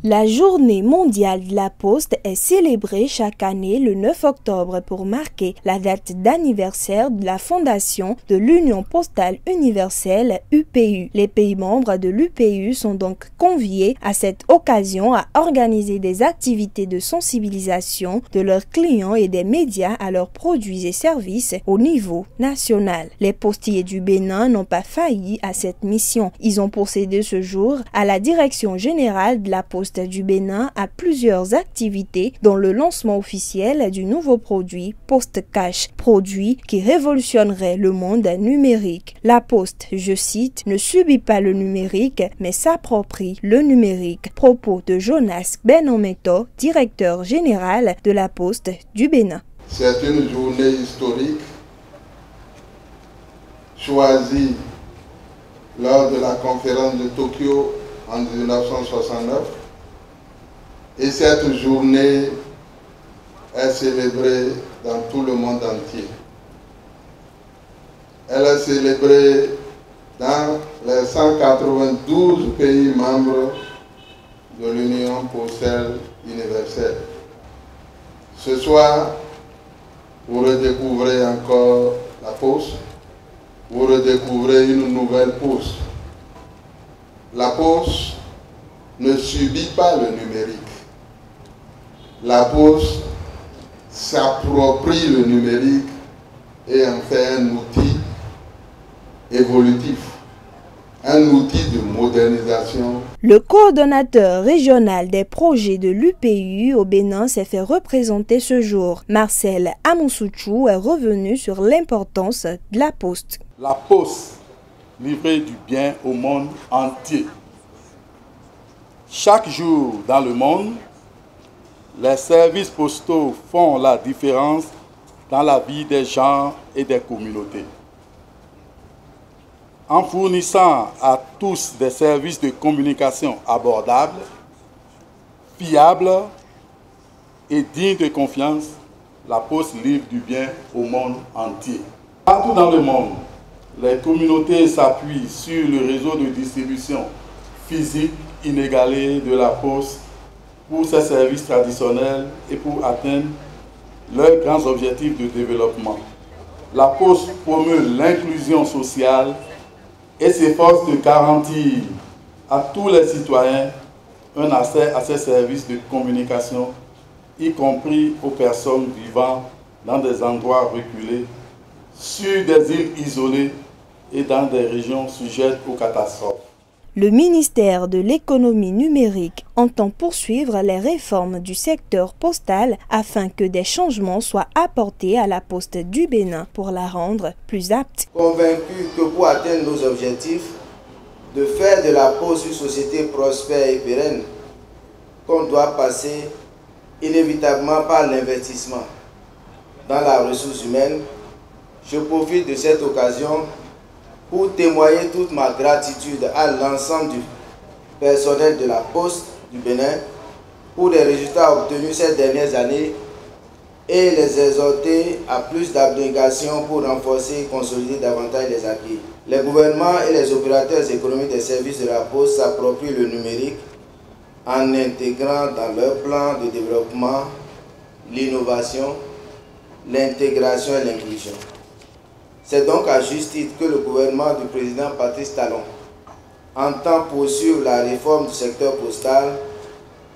La journée mondiale de la Poste est célébrée chaque année le 9 octobre pour marquer la date d'anniversaire de la fondation de l'Union postale universelle UPU. Les pays membres de l'UPU sont donc conviés à cette occasion à organiser des activités de sensibilisation de leurs clients et des médias à leurs produits et services au niveau national. Les postiers du Bénin n'ont pas failli à cette mission. Ils ont procédé ce jour à la direction générale de la Poste du Bénin à plusieurs activités dont le lancement officiel du nouveau produit Poste Cash, produit qui révolutionnerait le monde numérique. La Poste, je cite, ne subit pas le numérique mais s'approprie le numérique. Propos de Jonas Benometo, directeur général de la Poste du Bénin. C'est une journée historique choisie lors de la conférence de Tokyo en 1969. Et cette journée est célébrée dans tout le monde entier. Elle est célébrée dans les 192 pays membres de l'Union postale universelle. Ce soir, vous redécouvrez encore la Poste, vous redécouvrez une nouvelle Poste. La Poste ne subit pas le numérique. La Poste s'approprie le numérique et en fait un outil évolutif, un outil de modernisation. Le coordonnateur régional des projets de l'UPU au Bénin s'est fait représenter ce jour. Marcel Amoussouchou est revenu sur l'importance de la Poste. La Poste livrait du bien au monde entier. Chaque jour dans le monde, les services postaux font la différence dans la vie des gens et des communautés. En fournissant à tous des services de communication abordables, fiables et dignes de confiance, la Poste livre du bien au monde entier. Partout dans le monde, les communautés s'appuient sur le réseau de distribution physique inégalé de la Poste pour ses services traditionnels et pour atteindre leurs grands objectifs de développement. La Poste promeut l'inclusion sociale et s'efforce de garantir à tous les citoyens un accès à ces services de communication, y compris aux personnes vivant dans des endroits reculés, sur des îles isolées et dans des régions sujettes aux catastrophes. Le ministère de l'économie numérique entend poursuivre les réformes du secteur postal afin que des changements soient apportés à la Poste du Bénin pour la rendre plus apte. Convaincu que pour atteindre nos objectifs, de faire de la Poste une société prospère et pérenne, qu'on doit passer inévitablement par l'investissement dans la ressource humaine, je profite de cette occasion pour témoigner toute ma gratitude à l'ensemble du personnel de la Poste du Bénin pour les résultats obtenus ces dernières années et les exhorter à plus d'abnégation pour renforcer et consolider davantage les acquis. Les gouvernements et les opérateurs économiques des services de la Poste s'approprient le numérique en intégrant dans leur plan de développement l'innovation, l'intégration et l'inclusion. C'est donc à juste titre que le gouvernement du président Patrice Talon entend poursuivre la réforme du secteur postal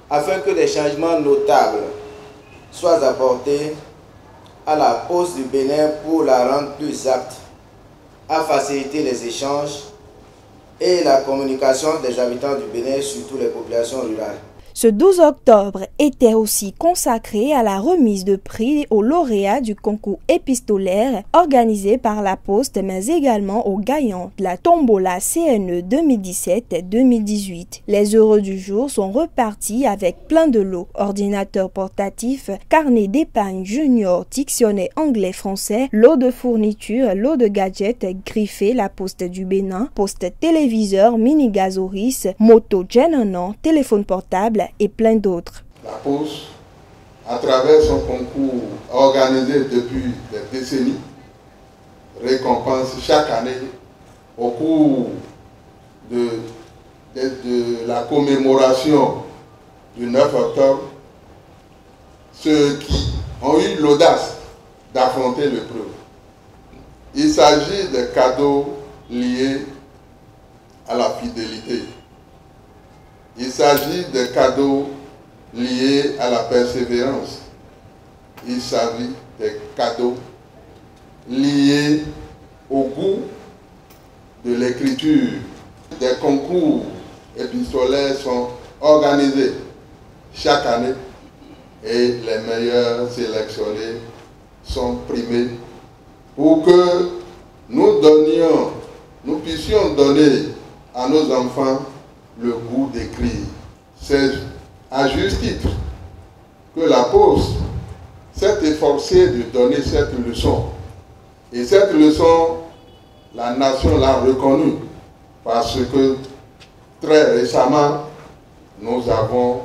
afin que des changements notables soient apportés à la Poste du Bénin pour la rendre plus apte à faciliter les échanges et la communication des habitants du Bénin, surtout les populations rurales. Ce 12 octobre était aussi consacré à la remise de prix aux lauréats du concours épistolaire organisé par la Poste, mais également aux gagnants de la tombola CNE 2017-2018. Les heureux du jour sont repartis avec plein de lots: ordinateur portatif, carnet d'épargne junior, dictionnaire anglais-français, lot de fournitures, lot de gadgets griffés La Poste du Bénin, poste téléviseur, mini gazoris, moto Genanon, téléphone portable et plein d'autres. La Poste, à travers son concours organisé depuis des décennies, récompense chaque année au cours de la commémoration du 9 octobre ceux qui ont eu l'audace d'affronter l'épreuve. Il s'agit de cadeaux liés à la fidélité. Il s'agit de cadeaux liés à la persévérance. Il s'agit de cadeaux liés au goût de l'écriture. Des concours épistolaires sont organisés chaque année et les meilleurs sélectionnés sont primés pour que nous puissions donner à nos enfants le goût d'écrire. C'est à juste titre que la Poste s'est efforcée de donner cette leçon. Et cette leçon, la nation l'a reconnue parce que très récemment, nous avons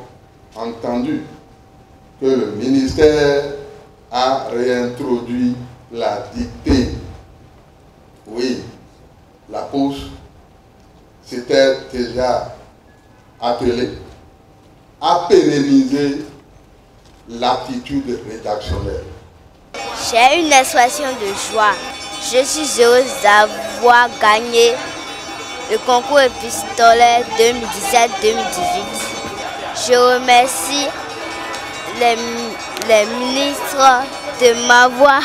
entendu que le ministère a réintroduit la dictée. Oui, la Poste s'était déjà attelée à pérenniser l'aptitude rédactionnelle. J'ai une expression de joie. Je suis heureuse d'avoir gagné le concours épistolaire 2017-2018. Je remercie les ministres de m'avoir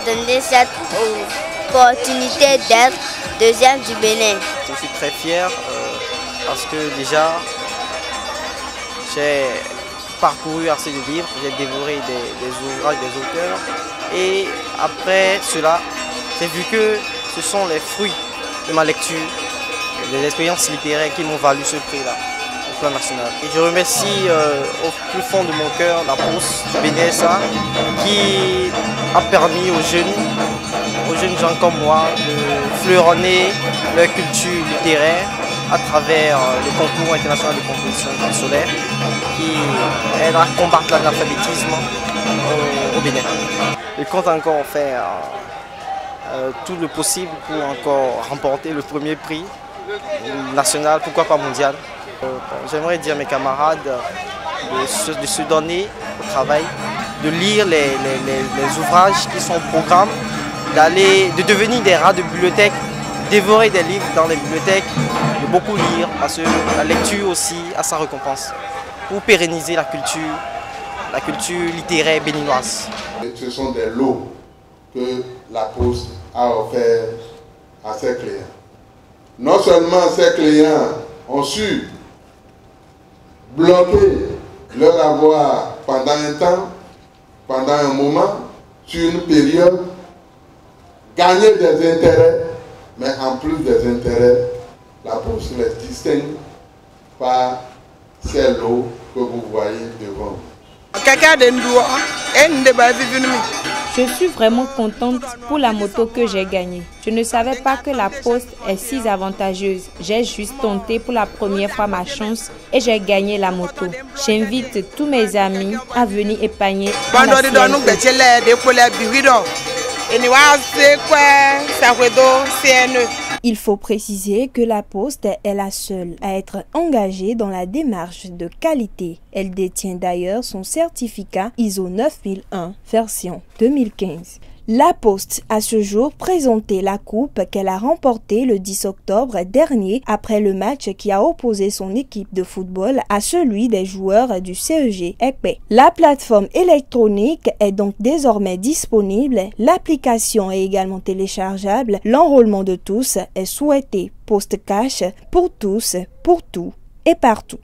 donné cette opportunité d'être deuxième du Bénin. Je suis très fier parce que déjà j'ai parcouru assez de livres, j'ai dévoré des ouvrages des auteurs et après cela, j'ai vu que ce sont les fruits de ma lecture, des expériences littéraires qui m'ont valu ce prix-là au plan national. Et je remercie au plus fond de mon cœur la Poste du BNSA qui a permis aux jeunes gens comme moi de fleuronner leur culture littéraire à travers le concours international de composition épistolaire qui aide à combattre l'analphabétisme au Bénin. Je compte encore faire tout le possible pour encore remporter le premier prix national, pourquoi pas mondial. J'aimerais dire à mes camarades de se donner au travail, de lire les ouvrages qui sont au programme, de devenir des rats de bibliothèque, dévorer des livres dans les bibliothèques, de beaucoup lire, parce que la lecture aussi a sa récompense, pour pérenniser la culture littéraire béninoise. Ce sont des lots que la Poste a offerts à ses clients. Non seulement ces clients ont su bloquer leur avoir pendant un temps, pendant un moment, sur une période, gagner des intérêts, mais en plus des intérêts, la Poste les distingue par ces lots que vous voyez devant vous. Je suis vraiment contente pour la moto que j'ai gagnée. Je ne savais pas que la Poste est si avantageuse. J'ai juste tenté pour la première fois ma chance et j'ai gagné la moto. J'invite tous mes amis à venir épargner. Il faut préciser que la Poste est la seule à être engagée dans la démarche de qualité. Elle détient d'ailleurs son certificat ISO 9001, version 2015. La Poste a ce jour présenté la coupe qu'elle a remportée le 10 octobre dernier après le match qui a opposé son équipe de football à celui des joueurs du CEG Épais. La plateforme électronique est donc désormais disponible, l'application est également téléchargeable, l'enrôlement de tous est souhaité. Poste Cash pour tous, pour tout et partout.